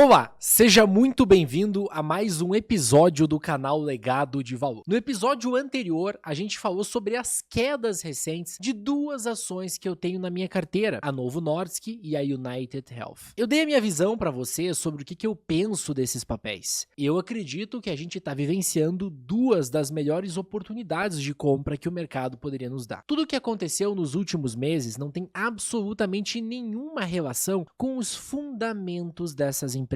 Olá, seja muito bem-vindo a mais um episódio do canal Legado de Valor. No episódio anterior, a gente falou sobre as quedas recentes de duas ações que eu tenho na minha carteira, a Novo Nordisk e a United Health. Eu dei a minha visão para você sobre o que eu penso desses papéis. Eu acredito que a gente está vivenciando duas das melhores oportunidades de compra que o mercado poderia nos dar. Tudo o que aconteceu nos últimos meses não tem absolutamente nenhuma relação com os fundamentos dessas empresas.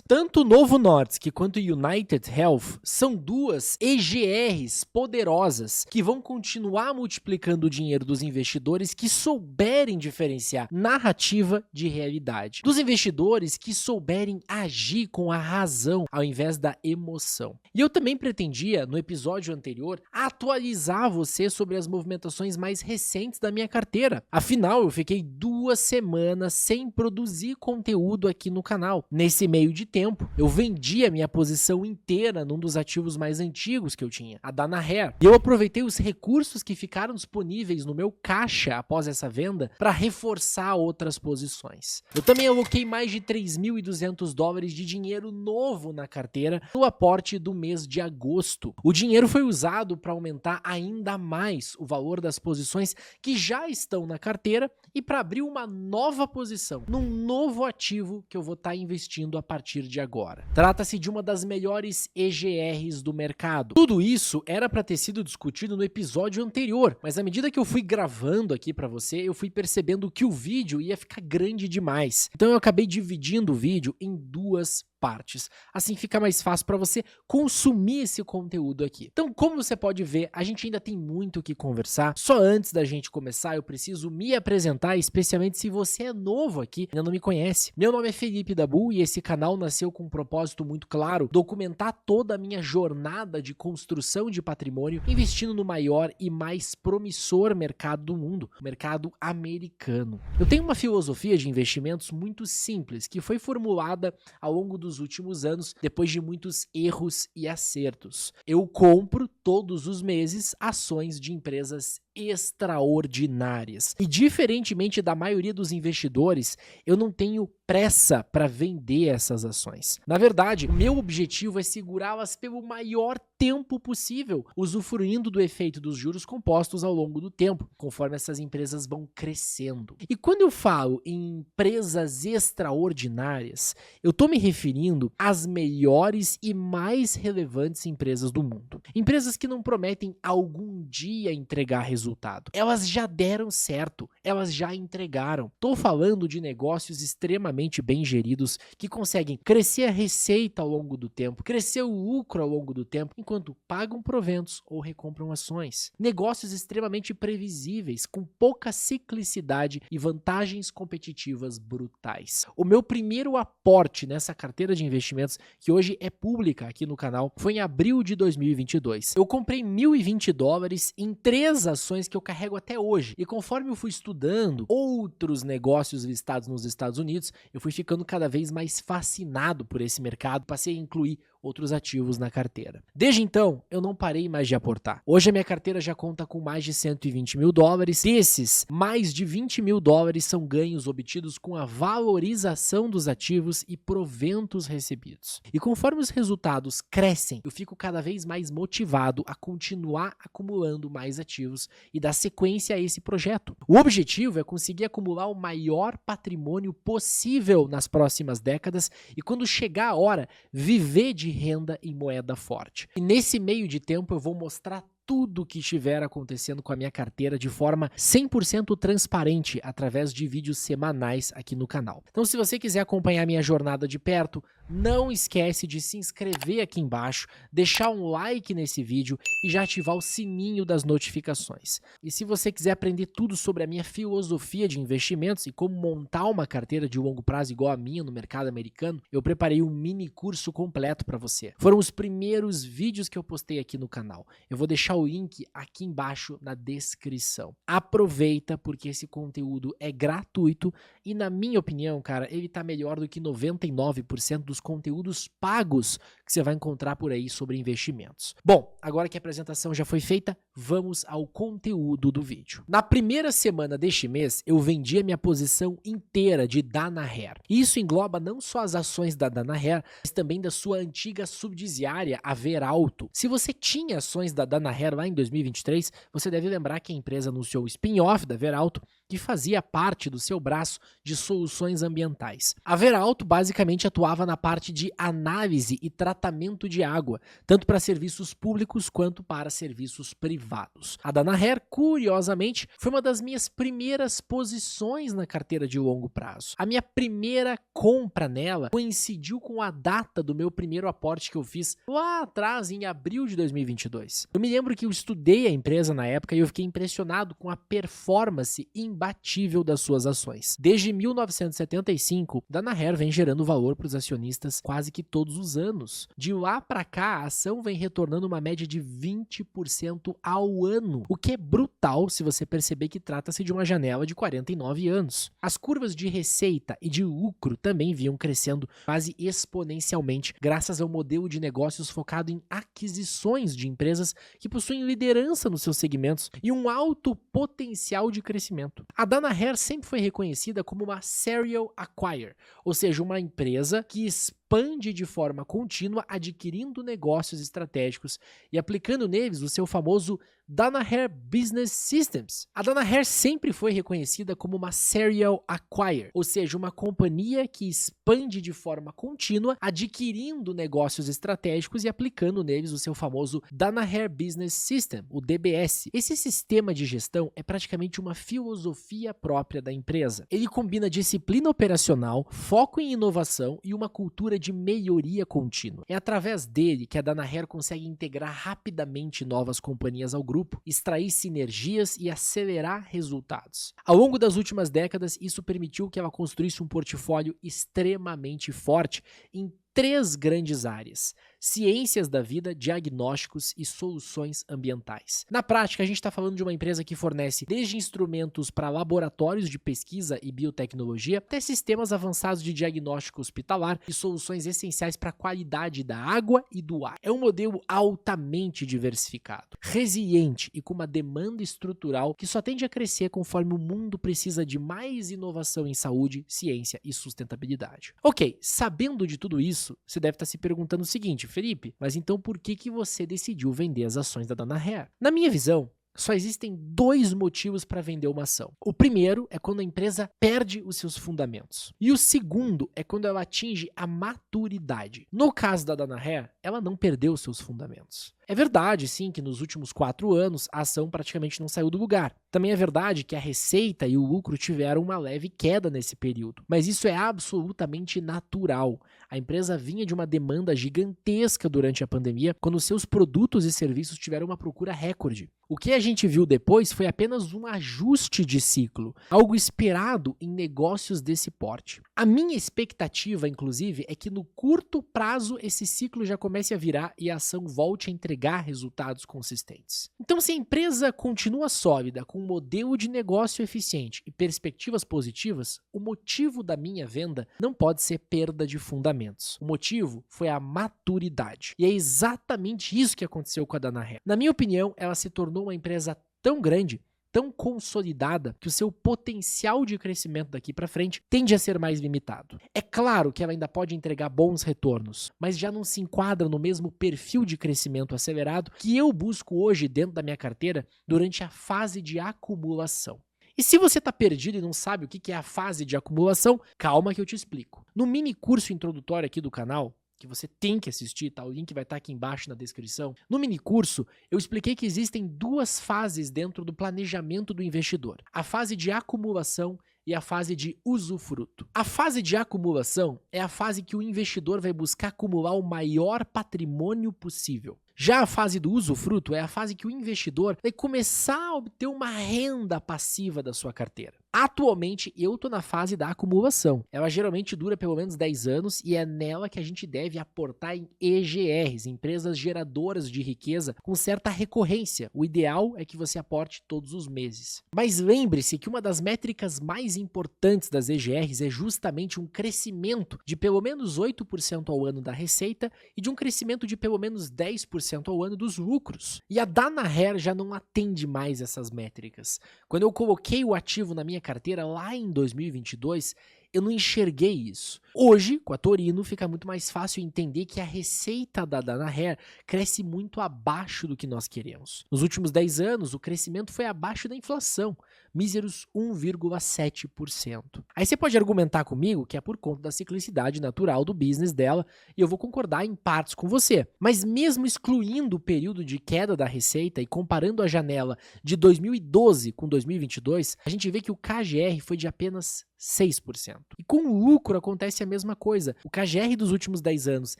Tanto Novo Nordisk quanto United Health são duas EGRs poderosas que vão continuar multiplicando o dinheiro dos investidores que souberem diferenciar narrativa de realidade. Dos investidores que souberem agir com a razão ao invés da emoção. E eu também pretendia, no episódio anterior, atualizar você sobre as movimentações mais recentes da minha carteira. Afinal, eu fiquei 2 semanas sem produzir conteúdo aqui no canal. Nesse meio de tempo, eu vendi a minha posição inteira num dos ativos mais antigos que eu tinha, a Danaher. E eu aproveitei os recursos que ficaram disponíveis no meu caixa após essa venda para reforçar outras posições. Eu também aloquei mais de $3.200 de dinheiro novo na carteira no aporte do mês de agosto. O dinheiro foi usado para aumentar ainda mais o valor das posições que já estão na carteira e para abrir uma nova posição num novo ativo que eu vou estar investindo a partir de agora. Trata-se de uma das melhores EGRs do mercado. Tudo isso era para ter sido discutido no episódio anterior, mas à medida que eu fui gravando aqui para você, eu fui percebendo que o vídeo ia ficar grande demais. Então eu acabei dividindo o vídeo em 2 partes. Assim fica mais fácil para você consumir esse conteúdo aqui. Então, como você pode ver, a gente ainda tem muito o que conversar. Só antes da gente começar, eu preciso me apresentar, especialmente se você é novo aqui e ainda não me conhece. Meu nome é Felipe Dabu e esse canal nasceu com um propósito muito claro: documentar toda a minha jornada de construção de patrimônio, investindo no maior e mais promissor mercado do mundo, o mercado americano. Eu tenho uma filosofia de investimentos muito simples, que foi formulada ao longo dos últimos anos, depois de muitos erros e acertos. Eu compro todos os meses ações de empresas extraordinárias. E diferentemente da maioria dos investidores, eu não tenho pressa para vender essas ações. Na verdade, o meu objetivo é segurá-las pelo maior tempo possível, usufruindo do efeito dos juros compostos ao longo do tempo, conforme essas empresas vão crescendo. E quando eu falo em empresas extraordinárias, eu estou me referindo às melhores e mais relevantes empresas do mundo. Empresas que não prometem algum dia entregar resultado. Elas já deram certo, elas já entregaram. Estou falando de negócios extremamente bem geridos que conseguem crescer a receita ao longo do tempo, crescer o lucro ao longo do tempo, enquanto pagam proventos ou recompram ações. Negócios extremamente previsíveis, com pouca ciclicidade e vantagens competitivas brutais. O meu primeiro aporte nessa carteira de investimentos, que hoje é pública aqui no canal, foi em abril de 2022. Eu comprei $1.020 em 3 ações que eu carrego até hoje. E conforme eu fui estudando outros negócios listados nos Estados Unidos, eu fui ficando cada vez mais fascinado por esse mercado, passei a incluir outros ativos na carteira. Desde então, eu não parei mais de aportar. Hoje a minha carteira já conta com mais de $120 mil. Desses, mais de $20 mil são ganhos obtidos com a valorização dos ativos e proventos recebidos. E conforme os resultados crescem, eu fico cada vez mais motivado a continuar acumulando mais ativos e dar sequência a esse projeto. O objetivo é conseguir acumular o maior patrimônio possível nas próximas décadas e, quando chegar a hora, viver de renda em moeda forte. E nesse meio de tempo eu vou mostrar tudo o que estiver acontecendo com a minha carteira de forma 100% transparente através de vídeos semanais aqui no canal. Então, se você quiser acompanhar minha jornada de perto, não esquece de se inscrever aqui embaixo, deixar um like nesse vídeo e já ativar o sininho das notificações. E se você quiser aprender tudo sobre a minha filosofia de investimentos e como montar uma carteira de longo prazo igual a minha no mercado americano, eu preparei um mini curso completo para você. Foram os primeiros vídeos que eu postei aqui no canal. Eu vou deixar o link aqui embaixo na descrição. Aproveita, porque esse conteúdo é gratuito e, na minha opinião, cara, ele tá melhor do que 99% dos conteúdos pagos que você vai encontrar por aí sobre investimentos. Bom, agora que a apresentação já foi feita, vamos ao conteúdo do vídeo. Na primeira semana deste mês, eu vendi a minha posição inteira de Danaher. Isso engloba não só as ações da Danaher, mas também da sua antiga subsidiária, a Veralto. Se você tinha ações da Danaher lá em 2023, você deve lembrar que a empresa anunciou o spin-off da Veralto, que fazia parte do seu braço de soluções ambientais. A Veralto basicamente atuava na parte de análise e tratamento de água, tanto para serviços públicos quanto para serviços privados. A Danaher, curiosamente, foi uma das minhas primeiras posições na carteira de longo prazo. A minha primeira compra nela coincidiu com a data do meu primeiro aporte que eu fiz lá atrás, em abril de 2022. Eu me lembro que eu estudei a empresa na época e eu fiquei impressionado com a performance imbatível das suas ações. Desde 1975, Danaher vem gerando valor para os acionistas quase que todos os anos. De lá para cá, a ação vem retornando uma média de 20% ao ano, o que é brutal se você perceber que trata-se de uma janela de 49 anos. As curvas de receita e de lucro também vinham crescendo quase exponencialmente, graças ao modelo de negócios focado em aquisições de empresas que possuem liderança nos seus segmentos e um alto potencial de crescimento. A Danaher sempre foi reconhecida como uma serial acquirer, ou seja, uma empresa que expande de forma contínua, adquirindo negócios estratégicos e aplicando neles o seu famoso Danaher Business Systems. A Danaher sempre foi reconhecida como uma serial acquirer, ou seja, uma companhia que expande de forma contínua, adquirindo negócios estratégicos e aplicando neles o seu famoso Danaher Business System, o DBS. Esse sistema de gestão é praticamente uma filosofia própria da empresa. Ele combina disciplina operacional, foco em inovação e uma cultura de melhoria contínua. É através dele que a Danaher consegue integrar rapidamente novas companhias ao grupo, extrair sinergias e acelerar resultados. Ao longo das últimas décadas, isso permitiu que ela construísse um portfólio extremamente forte em 3 grandes áreas: ciências da vida, diagnósticos e soluções ambientais. Na prática, a gente está falando de uma empresa que fornece desde instrumentos para laboratórios de pesquisa e biotecnologia, até sistemas avançados de diagnóstico hospitalar e soluções essenciais para a qualidade da água e do ar. É um modelo altamente diversificado, resiliente e com uma demanda estrutural que só tende a crescer conforme o mundo precisa de mais inovação em saúde, ciência e sustentabilidade. Ok, sabendo de tudo isso, você deve estar se perguntando o seguinte: Felipe, mas então por que você decidiu vender as ações da Danaher? Na minha visão, só existem 2 motivos para vender uma ação. O primeiro é quando a empresa perde os seus fundamentos. E o segundo é quando ela atinge a maturidade. No caso da Danaher, ela não perdeu os seus fundamentos. É verdade, sim, que nos últimos 4 anos a ação praticamente não saiu do lugar. Também é verdade que a receita e o lucro tiveram uma leve queda nesse período, mas isso é absolutamente natural. A empresa vinha de uma demanda gigantesca durante a pandemia, quando seus produtos e serviços tiveram uma procura recorde. O que a gente viu depois foi apenas um ajuste de ciclo, algo esperado em negócios desse porte. A minha expectativa, inclusive, é que no curto prazo esse ciclo já comece a virar e a ação volte a entregar resultados consistentes. Então, se a empresa continua sólida, com um modelo de negócio eficiente e perspectivas positivas, o motivo da minha venda não pode ser perda de fundamentos. O motivo foi a maturidade. E é exatamente isso que aconteceu com a Danaher. Na minha opinião, ela se tornou uma empresa tão grande, tão consolidada, que o seu potencial de crescimento daqui para frente tende a ser mais limitado. É claro que ela ainda pode entregar bons retornos, mas já não se enquadra no mesmo perfil de crescimento acelerado que eu busco hoje dentro da minha carteira durante a fase de acumulação. E se você está perdido e não sabe o que é a fase de acumulação, calma que eu te explico. No mini curso introdutório aqui do canal, que você tem que assistir, tá? O link vai estar aqui embaixo na descrição. No minicurso, eu expliquei que existem 2 fases dentro do planejamento do investidor: a fase de acumulação e a fase de usufruto. A fase de acumulação é a fase que o investidor vai buscar acumular o maior patrimônio possível. Já a fase do usufruto é a fase que o investidor vai começar a obter uma renda passiva da sua carteira. Atualmente, eu tô na fase da acumulação. Ela geralmente dura pelo menos 10 anos e é nela que a gente deve aportar em EGRs, empresas geradoras de riqueza, com certa recorrência. O ideal é que você aporte todos os meses. Mas lembre-se que uma das métricas mais importantes das EGRs é justamente um crescimento de pelo menos 8% ao ano da receita e de um crescimento de pelo menos 10% ao ano dos lucros. E a Danaher já não atende mais essas métricas. Quando eu coloquei o ativo na minha carteira lá em 2022, eu não enxerguei isso. Hoje, com a Torino, fica muito mais fácil entender que a receita da Danaher cresce muito abaixo do que nós queremos. Nos últimos 10 anos, o crescimento foi abaixo da inflação, míseros 1,7%. Aí você pode argumentar comigo que é por conta da ciclicidade natural do business dela, e eu vou concordar em partes com você. Mas mesmo excluindo o período de queda da receita e comparando a janela de 2012 com 2022, a gente vê que o KGR foi de apenas 6%. E com o lucro acontece a mesma coisa. O KGR dos últimos 10 anos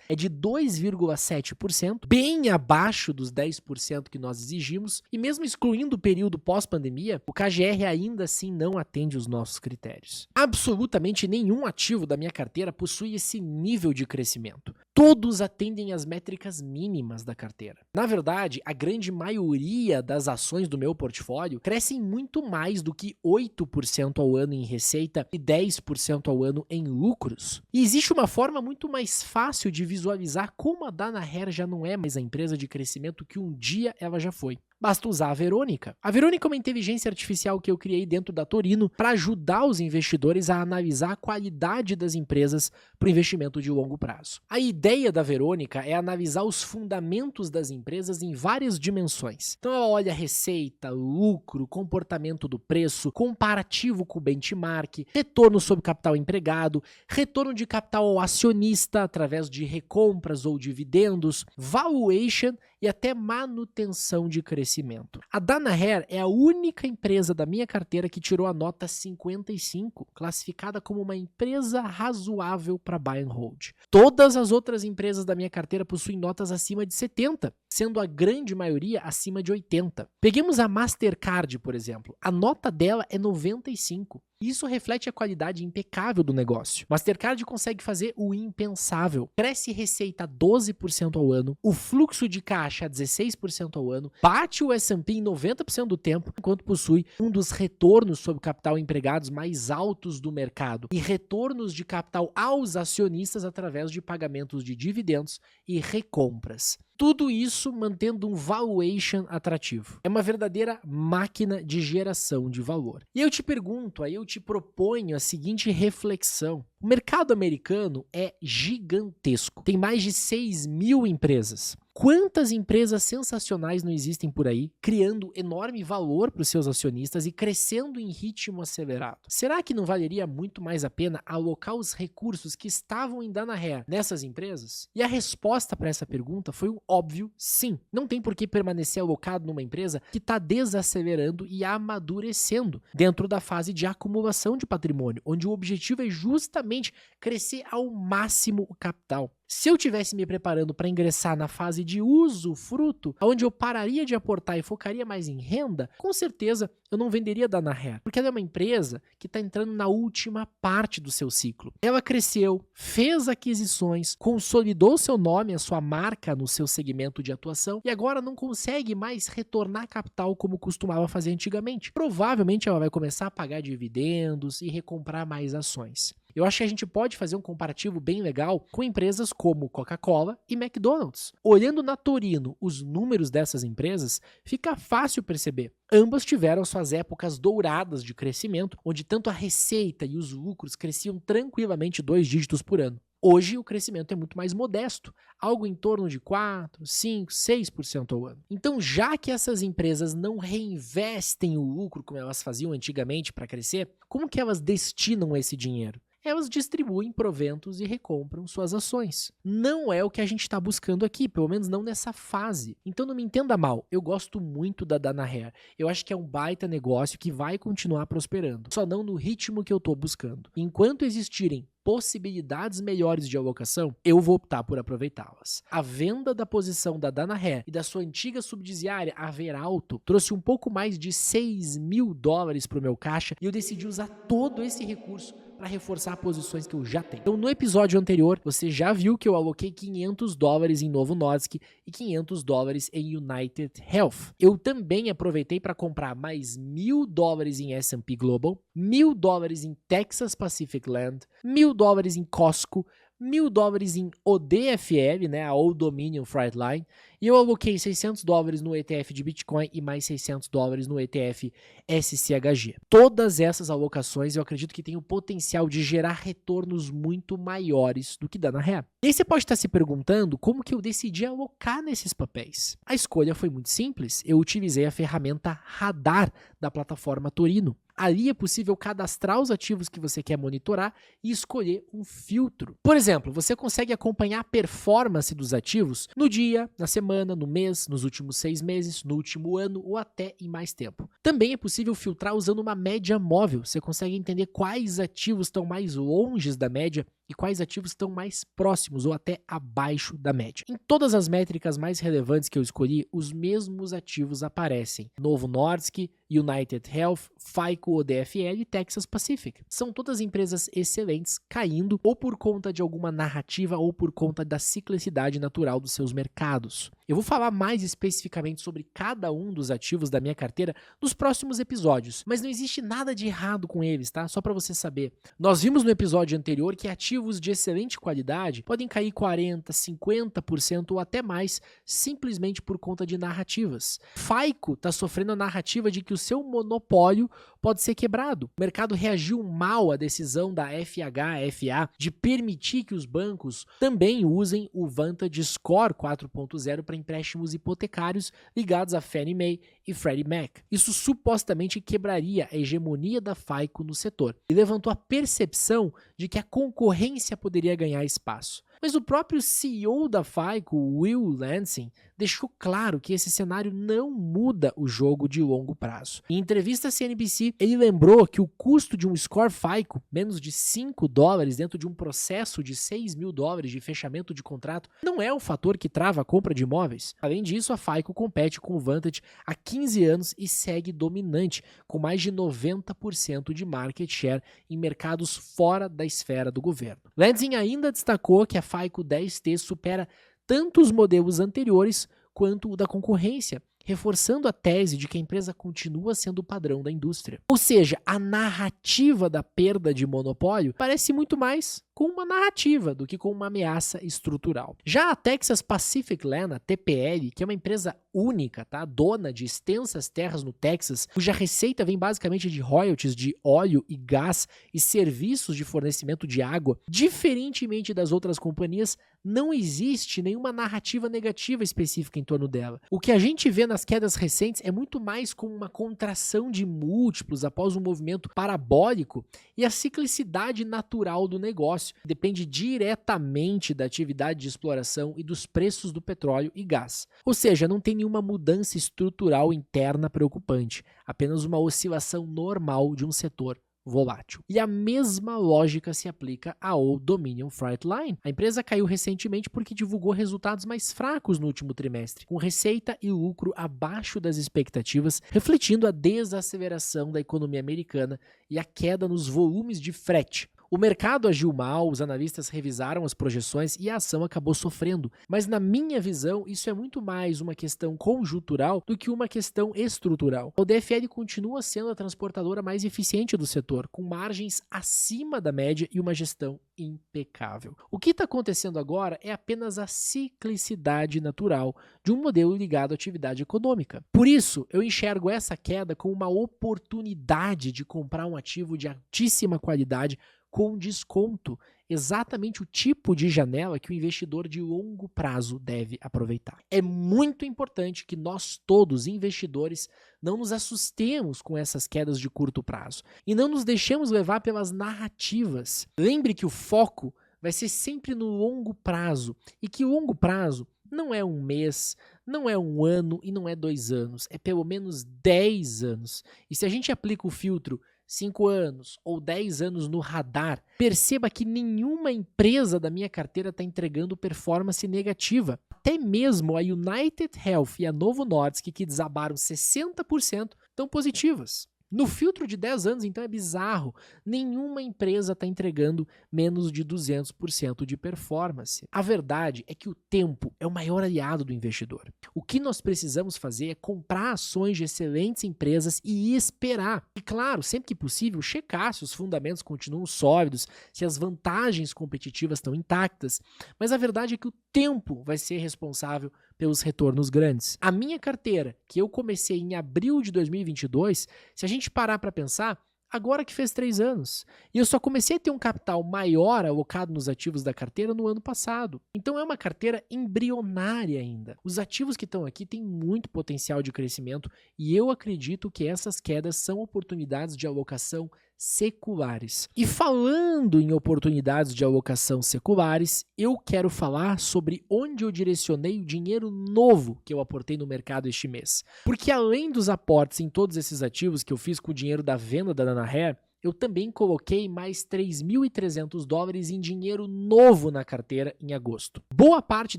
é de 2,7%, bem abaixo dos 10% que nós exigimos, e mesmo excluindo o período pós-pandemia, o KGR ainda assim não atende os nossos critérios. Absolutamente nenhum ativo da minha carteira possui esse nível de crescimento. Todos atendem às métricas mínimas da carteira. Na verdade, a grande maioria das ações do meu portfólio crescem muito mais do que 8% ao ano em receita e 10% ao ano em lucros. E existe uma forma muito mais fácil de visualizar como a Danaher já não é mais a empresa de crescimento que um dia ela já foi. Basta usar a Verônica. A Verônica é uma inteligência artificial que eu criei dentro da Torino para ajudar os investidores a analisar a qualidade das empresas para o investimento de longo prazo. A ideia da Verônica é analisar os fundamentos das empresas em várias dimensões. Então ela olha receita, lucro, comportamento do preço, comparativo com o benchmark, retorno sobre capital empregado, retorno de capital ao acionista através de recompras ou dividendos, valuation e até manutenção de crescimento. A Danaher é a única empresa da minha carteira que tirou a nota 55, classificada como uma empresa razoável para buy and hold. Todas as outras empresas da minha carteira possuem notas acima de 70, sendo a grande maioria acima de 80. Peguemos a Mastercard, por exemplo. A nota dela é 95. Isso reflete a qualidade impecável do negócio. Mastercard consegue fazer o impensável. Cresce receita 12% ao ano, o fluxo de caixa 16% ao ano, bate o S&P em 90% do tempo, enquanto possui um dos retornos sobre capital empregados mais altos do mercado e retornos de capital aos acionistas através de pagamentos de dividendos e recompras. Tudo isso mantendo um valuation atrativo. É uma verdadeira máquina de geração de valor. E eu te pergunto, aí eu te proponho a seguinte reflexão. O mercado americano é gigantesco. Tem mais de 6 mil empresas. Quantas empresas sensacionais não existem por aí, criando enorme valor para os seus acionistas e crescendo em ritmo acelerado? Será que não valeria muito mais a pena alocar os recursos que estavam em Danaher nessas empresas? E a resposta para essa pergunta foi um óbvio sim. Não tem por que permanecer alocado numa empresa que está desacelerando e amadurecendo dentro da fase de acumulação de patrimônio, onde o objetivo é justamente crescer ao máximo o capital. Se eu tivesse me preparando para ingressar na fase de usufruto, onde eu pararia de aportar e focaria mais em renda, com certeza eu não venderia a Danaher, porque ela é uma empresa que está entrando na última parte do seu ciclo. Ela cresceu, fez aquisições, consolidou seu nome, a sua marca no seu segmento de atuação e agora não consegue mais retornar capital como costumava fazer antigamente. Provavelmente ela vai começar a pagar dividendos e recomprar mais ações. Eu acho que a gente pode fazer um comparativo bem legal com empresas como Coca-Cola e McDonald's. Olhando na Torino os números dessas empresas, fica fácil perceber. Ambas tiveram suas épocas douradas de crescimento, onde tanto a receita e os lucros cresciam tranquilamente 2 dígitos por ano. Hoje o crescimento é muito mais modesto, algo em torno de 4, 5, 6% ao ano. Então, já que essas empresas não reinvestem o lucro como elas faziam antigamente para crescer, como que elas destinam esse dinheiro? elas distribuem proventos e recompram suas ações. Não é o que a gente está buscando aqui, pelo menos não nessa fase. Então não me entenda mal, eu gosto muito da Danaher. Eu acho que é um baita negócio que vai continuar prosperando, só não no ritmo que eu estou buscando. Enquanto existirem possibilidades melhores de alocação, eu vou optar por aproveitá-las. A venda da posição da Danaher e da sua antiga subsidiária, a Veralto, trouxe um pouco mais de $6.000 para o meu caixa e eu decidi usar todo esse recurso para reforçar posições que eu já tenho. Então, no episódio anterior, você já viu que eu aloquei $500 em Novo Nordisk e $500 em United Health. Eu também aproveitei para comprar mais $1.000 em S&P Global, $1.000 em Texas Pacific Land, $1.000 em Costco, $1.000 em ODFL, né, a Old Dominion Freight Line, e eu aloquei $600 no ETF de Bitcoin e mais $600 no ETF SCHG. Todas essas alocações eu acredito que têm o potencial de gerar retornos muito maiores do que dá na real. E aí você pode estar se perguntando como que eu decidi alocar nesses papéis. A escolha foi muito simples, eu utilizei a ferramenta Radar da plataforma Torino. Ali é possível cadastrar os ativos que você quer monitorar e escolher um filtro. Por exemplo, você consegue acompanhar a performance dos ativos no dia, na semana, no mês, nos últimos 6 meses, no último ano ou até em mais tempo. Também é possível filtrar usando uma média móvel. Você consegue entender quais ativos estão mais longe da média e quais ativos estão mais próximos ou até abaixo da média. Em todas as métricas mais relevantes que eu escolhi, os mesmos ativos aparecem. Novo Nordisk, United Health, FICO, ODFL e Texas Pacific. São todas empresas excelentes, caindo ou por conta de alguma narrativa ou por conta da ciclicidade natural dos seus mercados. Eu vou falar mais especificamente sobre cada um dos ativos da minha carteira nos próximos episódios, mas não existe nada de errado com eles, tá? Só para você saber. Nós vimos no episódio anterior que ativos de excelente qualidade podem cair 40%, 50% ou até mais simplesmente por conta de narrativas. FICO está sofrendo a narrativa de que o seu monopólio pode ser quebrado. O mercado reagiu mal à decisão da FHFA de permitir que os bancos também usem o Vantage Score 4.0 para empréstimos hipotecários ligados a Fannie Mae e Freddie Mac. Isso supostamente quebraria a hegemonia da FICO no setor e levantou a percepção de que a concorrência poderia ganhar espaço. Mas o próprio CEO da FICO, Will Lansing, deixou claro que esse cenário não muda o jogo de longo prazo. Em entrevista à CNBC, ele lembrou que o custo de um score FICO, menos de $5 dentro de um processo de $6.000 de fechamento de contrato, não é o fator que trava a compra de imóveis. Além disso, a FICO compete com o Vantage há 15 anos e segue dominante, com mais de 90% de market share em mercados fora da esfera do governo. Lansing ainda destacou que a FICO 10T supera tanto os modelos anteriores quanto o da concorrência, reforçando a tese de que a empresa continua sendo o padrão da indústria. Ou seja, a narrativa da perda de monopólio parece muito mais com uma narrativa do que com uma ameaça estrutural. Já a Texas Pacific Land, a TPL, que é uma empresa única, tá? Dona de extensas terras no Texas, cuja receita vem basicamente de royalties de óleo e gás e serviços de fornecimento de água, diferentemente das outras companhias, não existe nenhuma narrativa negativa específica em torno dela. O que a gente vê nas quedas recentes é muito mais como uma contração de múltiplos após um movimento parabólico e a ciclicidade natural do negócio. Depende diretamente da atividade de exploração e dos preços do petróleo e gás. Ou seja, não tem nenhuma mudança estrutural interna preocupante, apenas uma oscilação normal de um setor volátil. E a mesma lógica se aplica à Old Dominion Freight Line. A empresa caiu recentemente porque divulgou resultados mais fracos no último trimestre, com receita e lucro abaixo das expectativas, refletindo a desaceleração da economia americana e a queda nos volumes de frete. O mercado agiu mal, os analistas revisaram as projeções e a ação acabou sofrendo. Mas na minha visão, isso é muito mais uma questão conjuntural do que uma questão estrutural. O DFL continua sendo a transportadora mais eficiente do setor, com margens acima da média e uma gestão impecável. O que está acontecendo agora é apenas a ciclicidade natural de um modelo ligado à atividade econômica. Por isso, eu enxergo essa queda como uma oportunidade de comprar um ativo de altíssima qualidade com desconto, exatamente o tipo de janela que o investidor de longo prazo deve aproveitar. É muito importante que nós todos, investidores, não nos assustemos com essas quedas de curto prazo e não nos deixemos levar pelas narrativas. Lembre que o foco vai ser sempre no longo prazo e que o longo prazo não é um mês, não é um ano e não é 2 anos, é pelo menos 10 anos. E se a gente aplica o filtro 5 anos ou 10 anos no radar, perceba que nenhuma empresa da minha carteira está entregando performance negativa. Até mesmo a United Health e a Novo Nordisk, que desabaram 60%, estão positivas. No filtro de 10 anos, então, é bizarro. Nenhuma empresa está entregando menos de 200% de performance. A verdade é que o tempo é o maior aliado do investidor. O que nós precisamos fazer é comprar ações de excelentes empresas e esperar. E claro, sempre que possível, checar se os fundamentos continuam sólidos, se as vantagens competitivas estão intactas. Mas a verdade é que o tempo vai ser responsável pelos retornos grandes. A minha carteira, que eu comecei em abril de 2022, se a gente parar para pensar, agora que fez 3 anos. E eu só comecei a ter um capital maior alocado nos ativos da carteira no ano passado. Então é uma carteira embrionária ainda. Os ativos que estão aqui têm muito potencial de crescimento e eu acredito que essas quedas são oportunidades de alocação seculares. E falando em oportunidades de alocação seculares, eu quero falar sobre onde eu direcionei o dinheiro novo que eu aportei no mercado este mês. Porque além dos aportes em todos esses ativos que eu fiz com o dinheiro da venda da Nanahair, eu também coloquei mais $3.300 em dinheiro novo na carteira em agosto. Boa parte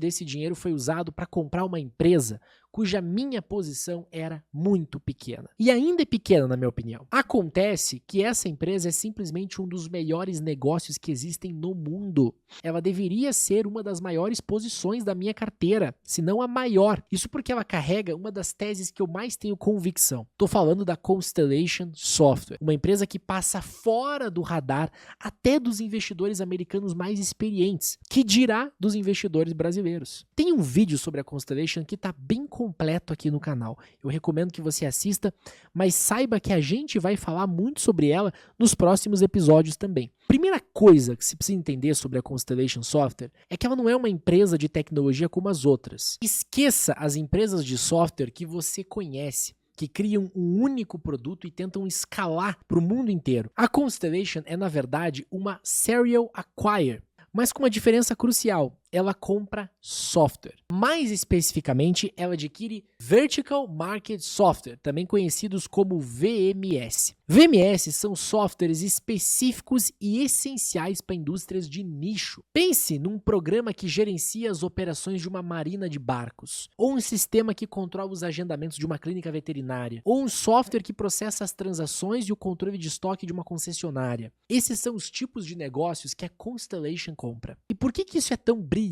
desse dinheiro foi usado para comprar uma empresa cuja minha posição era muito pequena. E ainda é pequena, na minha opinião. Acontece que essa empresa é simplesmente um dos melhores negócios que existem no mundo. Ela deveria ser uma das maiores posições da minha carteira, se não a maior. Isso porque ela carrega uma das teses que eu mais tenho convicção. Estou falando da Constellation Software, uma empresa que passa fora do radar até dos investidores americanos mais experientes, que dirá dos investidores brasileiros. Tem um vídeo sobre a Constellation que está bem completo aqui no canal. Eu recomendo que você assista, mas saiba que a gente vai falar muito sobre ela nos próximos episódios também. Primeira coisa que se precisa entender sobre a Constellation Software é que ela não é uma empresa de tecnologia como as outras. Esqueça as empresas de software que você conhece, que criam um único produto e tentam escalar para o mundo inteiro. A Constellation é, na verdade, uma serial acquirer, mas com uma diferença crucial. Ela compra software. Mais especificamente, ela adquire Vertical Market Software, também conhecidos como VMS. VMS são softwares específicos e essenciais para indústrias de nicho. Pense num programa que gerencia as operações de uma marina de barcos, ou um sistema que controla os agendamentos de uma clínica veterinária, ou um software que processa as transações e o controle de estoque de uma concessionária. Esses são os tipos de negócios que a Constellation compra. E por que isso é tão brilhante?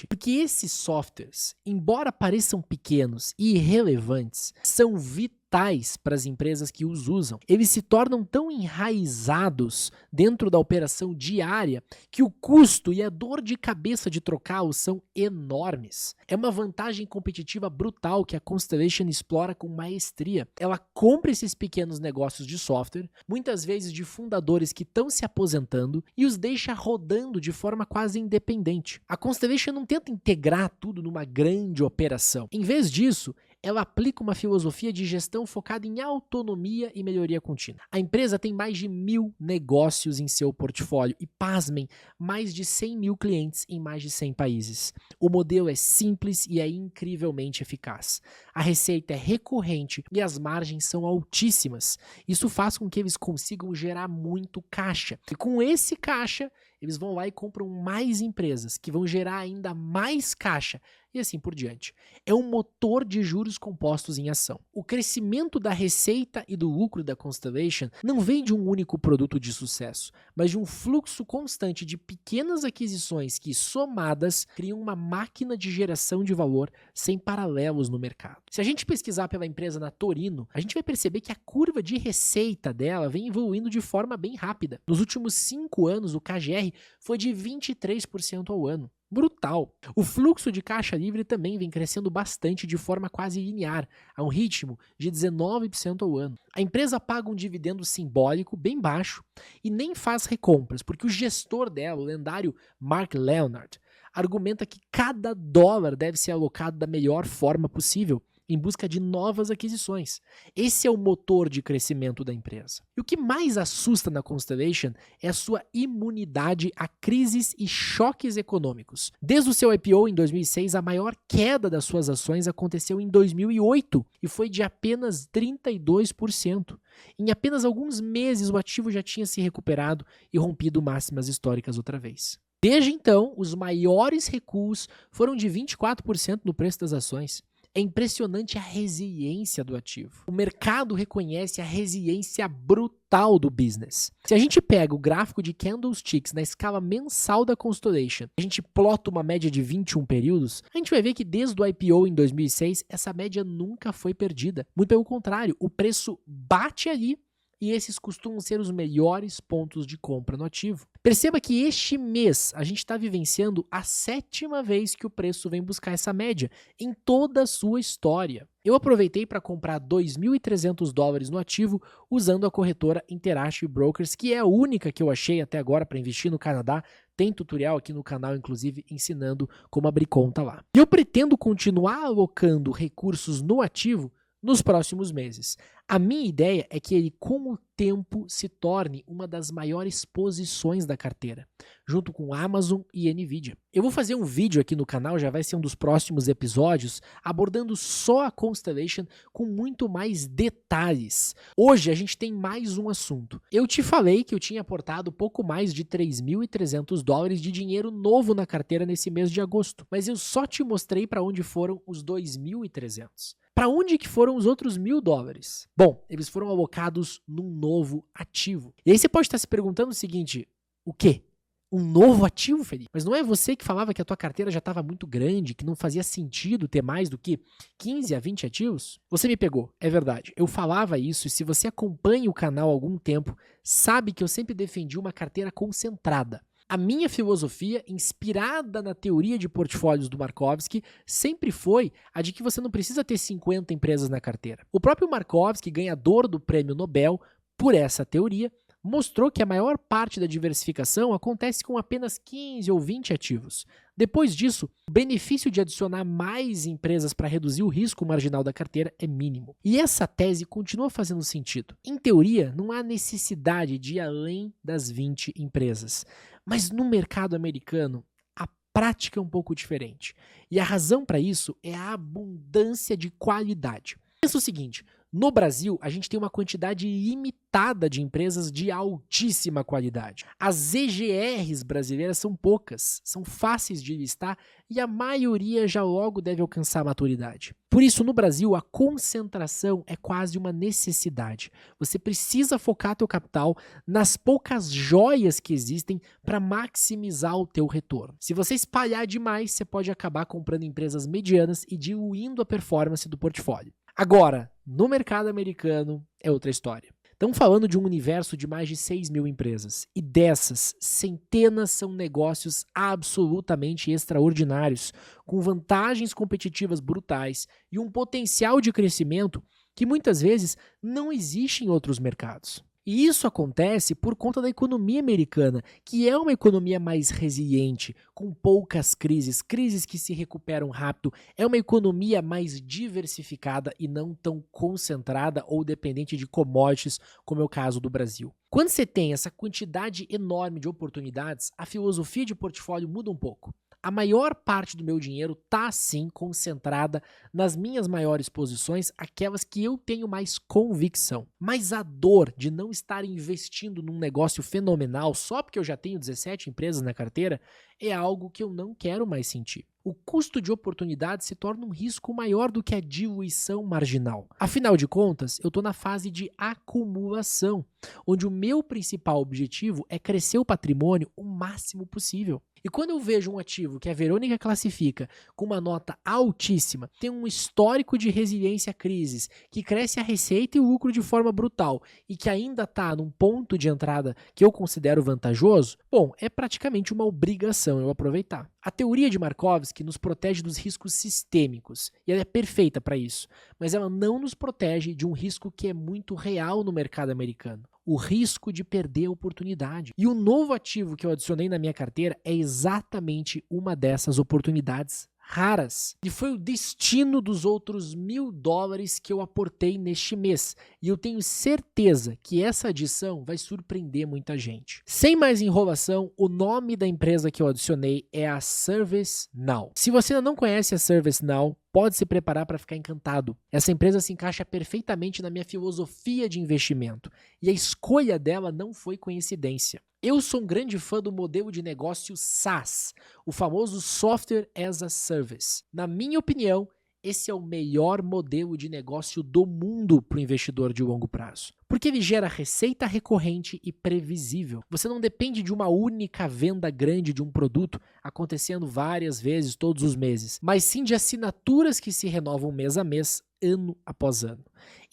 Porque esses softwares, embora pareçam pequenos e irrelevantes, são vitais para as empresas que os usam. Eles se tornam tão enraizados dentro da operação diária que o custo e a dor de cabeça de trocá-los são enormes. É uma vantagem competitiva brutal que a Constellation explora com maestria. Ela compra esses pequenos negócios de software, muitas vezes de fundadores que estão se aposentando, e os deixa rodando de forma quase independente. A Constellation não tenta integrar tudo numa grande operação. Em vez disso, ela aplica uma filosofia de gestão focada em autonomia e melhoria contínua. A empresa tem mais de 1.000 negócios em seu portfólio e, pasmem, mais de 100 mil clientes em mais de 100 países. O modelo é simples e é incrivelmente eficaz. A receita é recorrente e as margens são altíssimas. Isso faz com que eles consigam gerar muito caixa. E com esse caixa, eles vão lá e compram mais empresas, que vão gerar ainda mais caixa, e assim por diante. É um motor de juros compostos em ação. O crescimento da receita e do lucro da Constellation não vem de um único produto de sucesso, mas de um fluxo constante de pequenas aquisições que, somadas, criam uma máquina de geração de valor sem paralelos no mercado. Se a gente pesquisar pela empresa na Torino, a gente vai perceber que a curva de receita dela vem evoluindo de forma bem rápida. Nos últimos 5 anos, o KGR ROI foi de 23% ao ano. Brutal! O fluxo de caixa livre também vem crescendo bastante de forma quase linear, a um ritmo de 19% ao ano. A empresa paga um dividendo simbólico bem baixo e nem faz recompras, porque o gestor dela, o lendário Mark Leonard, argumenta que cada dólar deve ser alocado da melhor forma possível, em busca de novas aquisições. Esse é o motor de crescimento da empresa. E o que mais assusta na Constellation é a sua imunidade a crises e choques econômicos. Desde o seu IPO em 2006, a maior queda das suas ações aconteceu em 2008 e foi de apenas 32%. Em apenas alguns meses, o ativo já tinha se recuperado e rompido máximas históricas outra vez. Desde então, os maiores recuos foram de 24% no preço das ações. É impressionante a resiliência do ativo. O mercado reconhece a resiliência brutal do business. Se a gente pega o gráfico de candlesticks na escala mensal da Constellation, a gente plota uma média de 21 períodos, a gente vai ver que desde o IPO em 2006, essa média nunca foi perdida. Muito pelo contrário, o preço bate ali e esses costumam ser os melhores pontos de compra no ativo. Perceba que este mês a gente está vivenciando a 7ª vez que o preço vem buscar essa média em toda a sua história. Eu aproveitei para comprar $2.300 no ativo usando a corretora Interactive Brokers, que é a única que eu achei até agora para investir no Canadá. Tem tutorial aqui no canal, inclusive, ensinando como abrir conta lá. E eu pretendo continuar alocando recursos no ativo nos próximos meses. A minha ideia é que ele, com o tempo, se torne uma das maiores posições da carteira, junto com Amazon e Nvidia. Eu vou fazer um vídeo aqui no canal, já vai ser um dos próximos episódios, abordando só a Constellation com muito mais detalhes. Hoje a gente tem mais um assunto. Eu te falei que eu tinha aportado pouco mais de $3.300 de dinheiro novo na carteira nesse mês de agosto, mas eu só te mostrei para onde foram os 2.300. Para onde que foram os outros $1.000? Bom, eles foram alocados num novo ativo. E aí você pode estar se perguntando o seguinte, o quê? Um novo ativo, Felipe? Mas não é você que falava que a tua carteira já estava muito grande, que não fazia sentido ter mais do que 15 a 20 ativos? Você me pegou, é verdade. Eu falava isso e se você acompanha o canal há algum tempo, sabe que eu sempre defendi uma carteira concentrada. A minha filosofia, inspirada na teoria de portfólios do Markovski, sempre foi a de que você não precisa ter 50 empresas na carteira. O próprio Markovski, ganhador do Prêmio Nobel por essa teoria, mostrou que a maior parte da diversificação acontece com apenas 15 ou 20 ativos. Depois disso, o benefício de adicionar mais empresas para reduzir o risco marginal da carteira é mínimo. E essa tese continua fazendo sentido. Em teoria, não há necessidade de ir além das 20 empresas. Mas no mercado americano, a prática é um pouco diferente. E a razão para isso é a abundância de qualidade. Pensa o seguinte, no Brasil, a gente tem uma quantidade limitada de empresas de altíssima qualidade. As EGRs brasileiras são poucas, são fáceis de listar e a maioria já logo deve alcançar a maturidade. Por isso, no Brasil, a concentração é quase uma necessidade. Você precisa focar teu capital nas poucas joias que existem para maximizar o teu retorno. Se você espalhar demais, você pode acabar comprando empresas medianas e diluindo a performance do portfólio. Agora, no mercado americano é outra história. Estamos falando de um universo de mais de 6.000 empresas e dessas, centenas são negócios absolutamente extraordinários, com vantagens competitivas brutais e um potencial de crescimento que muitas vezes não existe em outros mercados. E isso acontece por conta da economia americana, que é uma economia mais resiliente, com poucas crises que se recuperam rápido. É uma economia mais diversificada e não tão concentrada ou dependente de commodities, como é o caso do Brasil. Quando você tem essa quantidade enorme de oportunidades, a filosofia de portfólio muda um pouco. A maior parte do meu dinheiro está, sim, concentrada nas minhas maiores posições, aquelas que eu tenho mais convicção. Mas a dor de não estar investindo num negócio fenomenal só porque eu já tenho 17 empresas na carteira é algo que eu não quero mais sentir. O custo de oportunidade se torna um risco maior do que a diluição marginal. Afinal de contas, eu estou na fase de acumulação, onde o meu principal objetivo é crescer o patrimônio o máximo possível. E quando eu vejo um ativo que a Verônica classifica com uma nota altíssima, tem um histórico de resiliência a crises, que cresce a receita e o lucro de forma brutal e que ainda está num ponto de entrada que eu considero vantajoso, bom, é praticamente uma obrigação eu aproveitar. A teoria de Markovski nos protege dos riscos sistêmicos, e ela é perfeita para isso, mas ela não nos protege de um risco que é muito real no mercado americano. O risco de perder a oportunidade. E o novo ativo que eu adicionei na minha carteira é exatamente uma dessas oportunidades raras. E foi o destino dos outros $1.000 que eu aportei neste mês. E eu tenho certeza que essa adição vai surpreender muita gente. Sem mais enrolação, o nome da empresa que eu adicionei é a ServiceNow. Se você ainda não conhece a ServiceNow, pode se preparar para ficar encantado. Essa empresa se encaixa perfeitamente na minha filosofia de investimento. E a escolha dela não foi coincidência. Eu sou um grande fã do modelo de negócio SaaS, o famoso Software as a Service. Na minha opinião, esse é o melhor modelo de negócio do mundo para o investidor de longo prazo. Porque ele gera receita recorrente e previsível. Você não depende de uma única venda grande de um produto acontecendo várias vezes todos os meses, mas sim de assinaturas que se renovam mês a mês, ano após ano.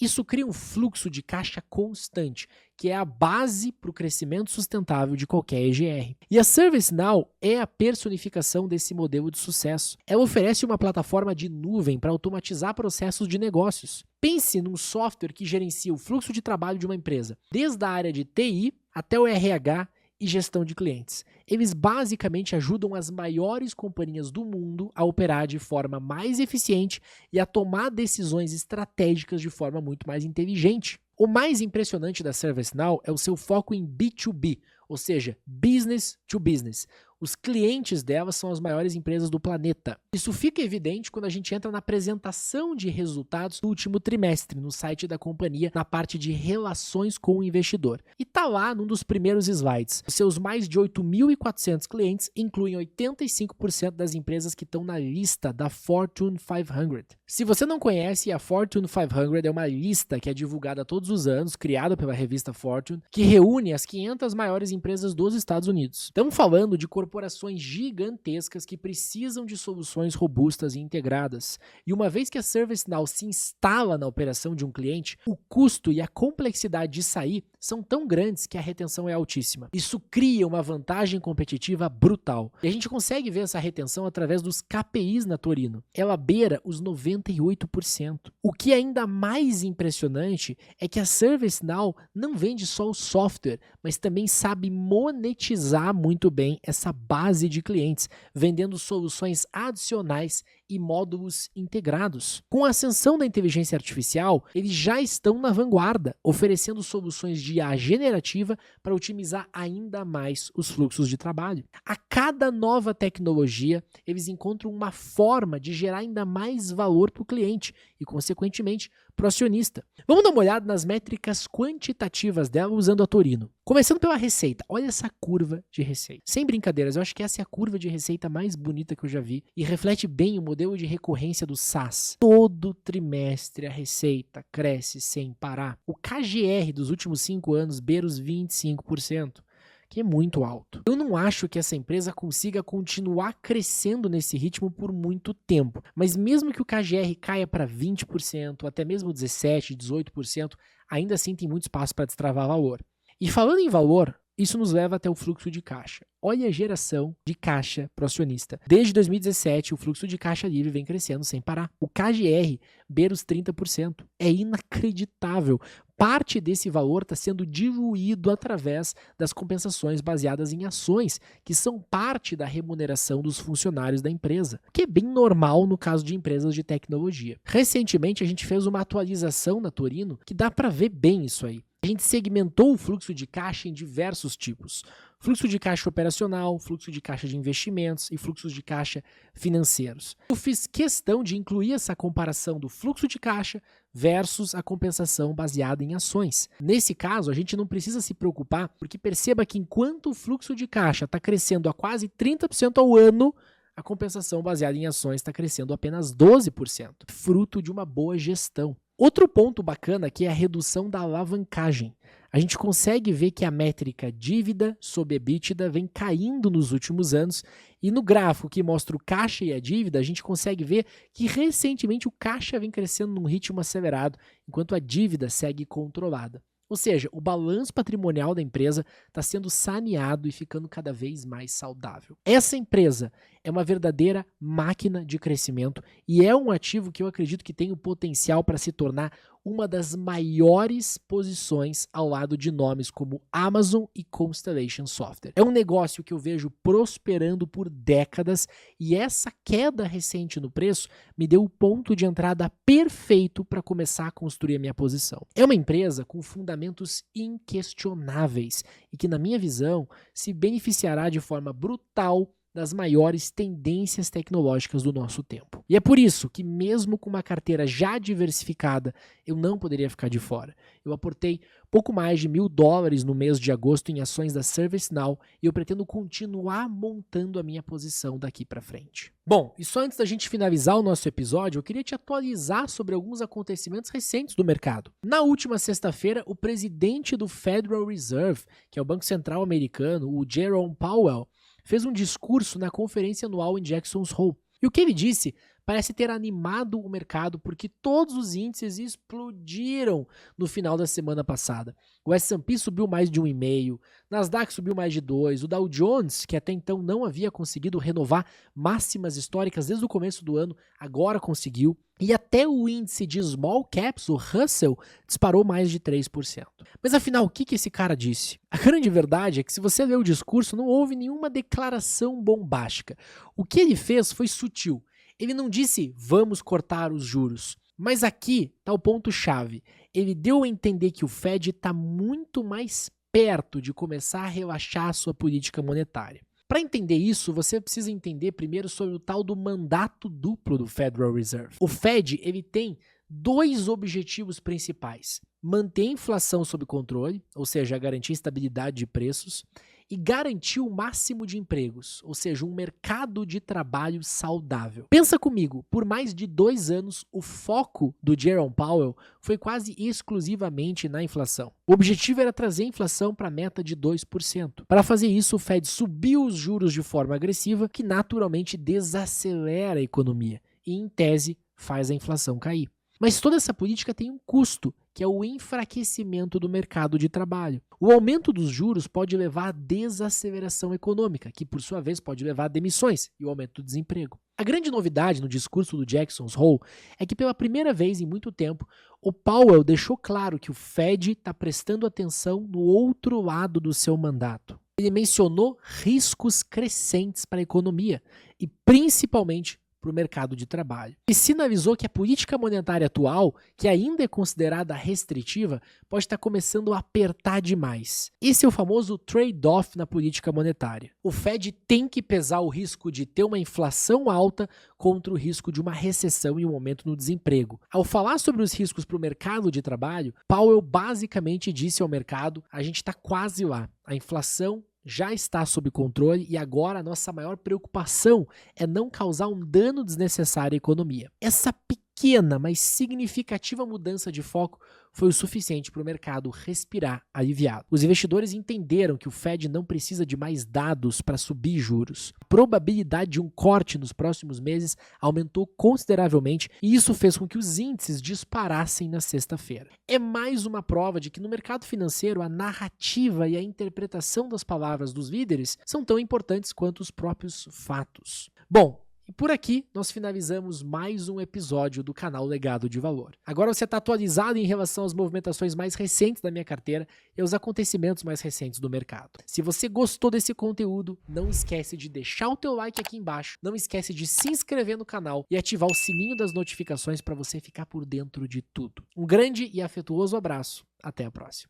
Isso cria um fluxo de caixa constante, que é a base para o crescimento sustentável de qualquer EGR. E a ServiceNow é a personificação desse modelo de sucesso. Ela oferece uma plataforma de nuvem para automatizar processos de negócios. Pense num software que gerencia o fluxo de trabalho de uma empresa, desde a área de TI até o RH e gestão de clientes. Eles basicamente ajudam as maiores companhias do mundo a operar de forma mais eficiente e a tomar decisões estratégicas de forma muito mais inteligente. O mais impressionante da ServiceNow é o seu foco em B2B, ou seja, business to business. Os clientes dela são as maiores empresas do planeta. Isso fica evidente quando a gente entra na apresentação de resultados do último trimestre no site da companhia, na parte de relações com o investidor. E tá lá num dos primeiros slides. Os seus mais de 8.400 clientes incluem 85% das empresas que estão na lista da Fortune 500. Se você não conhece, a Fortune 500 é uma lista que é divulgada todos os anos, criada pela revista Fortune, que reúne as 500 maiores empresas dos Estados Unidos. Estamos falando de corporações gigantescas que precisam de soluções robustas e integradas. E uma vez que a ServiceNow se instala na operação de um cliente, o custo e a complexidade de sair são tão grandes que a retenção é altíssima. Isso cria uma vantagem competitiva brutal. E a gente consegue ver essa retenção através dos KPIs na Torino. Ela beira os 98%. O que é ainda mais impressionante é que a ServiceNow não vende só o software, mas também sabe monetizar muito bem essa base de clientes, vendendo soluções adicionais e módulos integrados. Com a ascensão da inteligência artificial, eles já estão na vanguarda, oferecendo soluções de IA generativa para otimizar ainda mais os fluxos de trabalho. A cada nova tecnologia, eles encontram uma forma de gerar ainda mais valor para o cliente e, consequentemente, para o acionista. Vamos dar uma olhada nas métricas quantitativas dela usando a Torino. Começando pela receita. Olha essa curva de receita. Sem brincadeiras, eu acho que essa é a curva de receita mais bonita que eu já vi e reflete bem o modelo de recorrência do SaaS. Todo trimestre a receita cresce sem parar. O KGR dos últimos 5 anos beira os 25%. Que é muito alto. Eu não acho que essa empresa consiga continuar crescendo nesse ritmo por muito tempo, mas mesmo que o KGR caia para 20%, até mesmo 17%, 18%, ainda assim tem muito espaço para destravar valor. E falando em valor, isso nos leva até o fluxo de caixa. Olha a geração de caixa para o acionista. Desde 2017, o fluxo de caixa livre vem crescendo sem parar. O KGR beira os 30%. É inacreditável. Parte desse valor está sendo diluído através das compensações baseadas em ações, que são parte da remuneração dos funcionários da empresa, que é bem normal no caso de empresas de tecnologia. Recentemente, a gente fez uma atualização na Torino que dá para ver bem isso aí. A gente segmentou o fluxo de caixa em diversos tipos. Fluxo de caixa operacional, fluxo de caixa de investimentos e fluxos de caixa financeiros. Eu fiz questão de incluir essa comparação do fluxo de caixa versus a compensação baseada em ações. Nesse caso, a gente não precisa se preocupar, porque perceba que enquanto o fluxo de caixa está crescendo a quase 30% ao ano, a compensação baseada em ações está crescendo apenas 12%, fruto de uma boa gestão. Outro ponto bacana aqui é a redução da alavancagem. a gente consegue ver que a métrica dívida sobre EBITDA vem caindo nos últimos anos, e no gráfico que mostra o caixa e a dívida, a gente consegue ver que recentemente o caixa vem crescendo num ritmo acelerado, enquanto a dívida segue controlada. Ou seja, o balanço patrimonial da empresa está sendo saneado e ficando cada vez mais saudável. Essa empresa é uma verdadeira máquina de crescimento e é um ativo que eu acredito que tem o potencial para se tornar uma das maiores posições ao lado de nomes como Amazon e Constellation Software. É um negócio que eu vejo prosperando por décadas e essa queda recente no preço me deu o ponto de entrada perfeito para começar a construir a minha posição. É uma empresa com fundamentos inquestionáveis e que, na minha visão, se beneficiará de forma brutal das maiores tendências tecnológicas do nosso tempo. E é por isso que, mesmo com uma carteira já diversificada, eu não poderia ficar de fora. Eu aportei pouco mais de $1.000 no mês de agosto em ações da ServiceNow e eu pretendo continuar montando a minha posição daqui para frente. Bom, e só antes da gente finalizar o nosso episódio, eu queria te atualizar sobre alguns acontecimentos recentes do mercado. Na última sexta-feira, o presidente do Federal Reserve, que é o Banco Central americano, o Jerome Powell, fez um discurso na conferência anual em Jackson Hole. E o que ele disse parece ter animado o mercado porque todos os índices explodiram no final da semana passada. O S&P subiu mais de 1,5%, Nasdaq subiu mais de 2%, o Dow Jones, que até então não havia conseguido renovar máximas históricas desde o começo do ano, agora conseguiu. E até o índice de Small Caps, o Russell, disparou mais de 3%. Mas afinal, o que esse cara disse? A grande verdade é que se você ler o discurso, não houve nenhuma declaração bombástica. O que ele fez foi sutil. Ele não disse, vamos cortar os juros. Mas aqui está o ponto-chave. Ele deu a entender que o Fed está muito mais perto de começar a relaxar a sua política monetária. Para entender isso, você precisa entender primeiro sobre o tal do mandato duplo do Federal Reserve. O Fed ele tem dois objetivos principais: manter a inflação sob controle, ou seja, garantir estabilidade de preços, e garantir o máximo de empregos, ou seja, um mercado de trabalho saudável. Pensa comigo, por mais de 2 anos, o foco do Jerome Powell foi quase exclusivamente na inflação. O objetivo era trazer a inflação para a meta de 2%. Para fazer isso, o Fed subiu os juros de forma agressiva, que naturalmente desacelera a economia e, em tese, faz a inflação cair. Mas toda essa política tem um custo, que é o enfraquecimento do mercado de trabalho. O aumento dos juros pode levar à desaceleração econômica, que por sua vez pode levar a demissões e o aumento do desemprego. A grande novidade no discurso do Jackson Hole é que pela primeira vez em muito tempo, o Powell deixou claro que o Fed está prestando atenção no outro lado do seu mandato. Ele mencionou riscos crescentes para a economia e principalmente para o mercado de trabalho. E sinalizou que a política monetária atual, que ainda é considerada restritiva, pode estar começando a apertar demais. Esse é o famoso trade-off na política monetária. O Fed tem que pesar o risco de ter uma inflação alta contra o risco de uma recessão e um aumento no desemprego. Ao falar sobre os riscos para o mercado de trabalho, Powell basicamente disse ao mercado: a gente está quase lá. A inflação já está sob controle e agora a nossa maior preocupação é não causar um dano desnecessário à economia. Essa pequena, mas significativa mudança de foco foi o suficiente para o mercado respirar aliviado. Os investidores entenderam que o Fed não precisa de mais dados para subir juros. A probabilidade de um corte nos próximos meses aumentou consideravelmente e isso fez com que os índices disparassem na sexta-feira. É mais uma prova de que no mercado financeiro a narrativa e a interpretação das palavras dos líderes são tão importantes quanto os próprios fatos. Bom, e por aqui nós finalizamos mais um episódio do canal Legado de Valor. Agora você está atualizado em relação às movimentações mais recentes da minha carteira e aos acontecimentos mais recentes do mercado. Se você gostou desse conteúdo, não esquece de deixar o teu like aqui embaixo, não esquece de se inscrever no canal e ativar o sininho das notificações para você ficar por dentro de tudo. Um grande e afetuoso abraço, até a próxima.